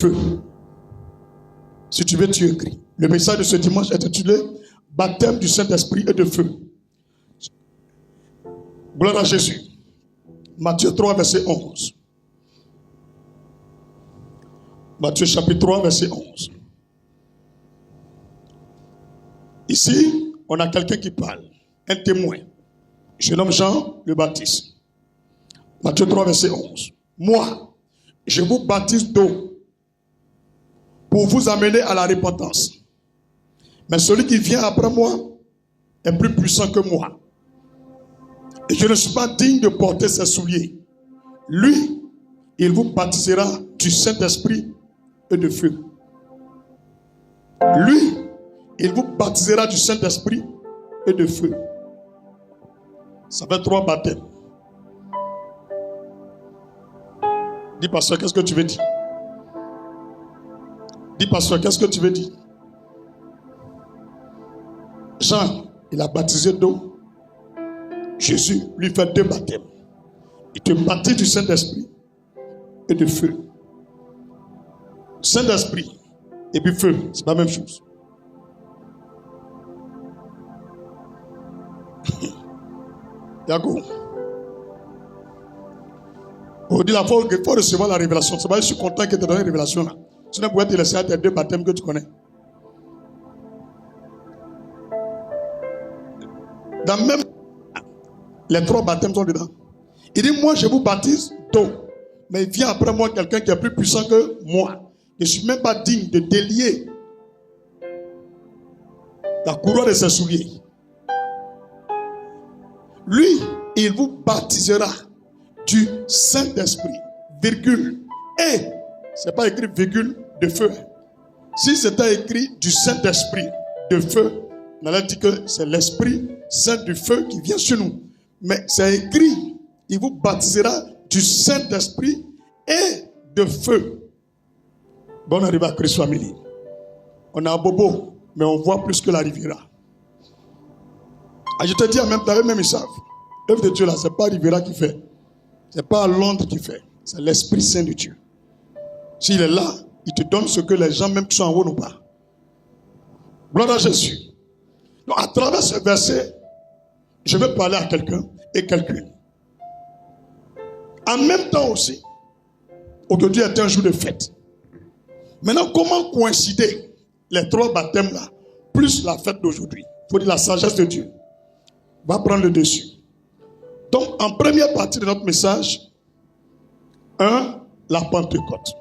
feu. Si tu veux, tu écris. Le message de ce dimanche est intitulé Baptême du Saint-Esprit et de feu. Gloire à Jésus. Matthieu 3, verset 11. Matthieu chapitre 3, verset 11. Ici, on a quelqu'un qui parle, un témoin. Je nomme Jean le Baptiste. Matthieu 3, verset 11. Moi, je vous baptise d'eau pour vous amener à la repentance. Mais celui qui vient après moi est plus puissant que moi. Et je ne suis pas digne de porter ses souliers. Lui, il vous baptisera du Saint-Esprit et de feu. Lui, il vous baptisera du Saint-Esprit et de feu. Ça fait 3 baptêmes. Dis, pasteur, qu'est-ce que tu veux dire? Dis, pasteur, qu'est-ce que tu veux dire? Jean, il a baptisé d'eau. Jésus lui fait 2 baptêmes. Il te baptise du Saint-Esprit et de feu. Saint-Esprit et puis feu, c'est pas la même chose. D'accord. On dit la fois qu'il faut recevoir la révélation. C'est pas je suis content que tu aies donné une révélation là. Tu ne pourrais te laisser à tes 2 baptêmes que tu connais. Dans même les 3 baptêmes sont dedans. Il dit, moi je vous baptise d'eau. Mais il vient après moi quelqu'un qui est plus puissant que moi. Je ne suis même pas digne de délier la couronne de ses souliers. Lui, il vous baptisera du Saint-Esprit, virgule. Et, c'est pas écrit virgule de feu. Si c'était écrit du Saint-Esprit de feu, on allait dire que c'est l'Esprit Saint du feu qui vient sur nous. Mais c'est écrit, il vous baptisera du Saint-Esprit et de feu. Bonne arrivée à Christ Family. On a un bobo, mais on voit plus que la Riviera. Ah, je te dis en même temps, même ils savent. L'œuvre de Dieu là, c'est pas Riviera qui fait. C'est pas Londres qui fait. C'est l'Esprit Saint de Dieu. S'il est là, il te donne ce que les gens même qui sont en haut n'ont pas. Gloire à Jésus. Donc à travers ce verset, je vais parler à quelqu'un et quelqu'une. En même temps aussi, aujourd'hui est un jour de fête. Maintenant, comment coïncider les 3 baptêmes là, plus la fête d'aujourd'hui? Il faut dire la sagesse de Dieu va prendre le dessus. Donc, en première partie de notre message, 1, la Pentecôte.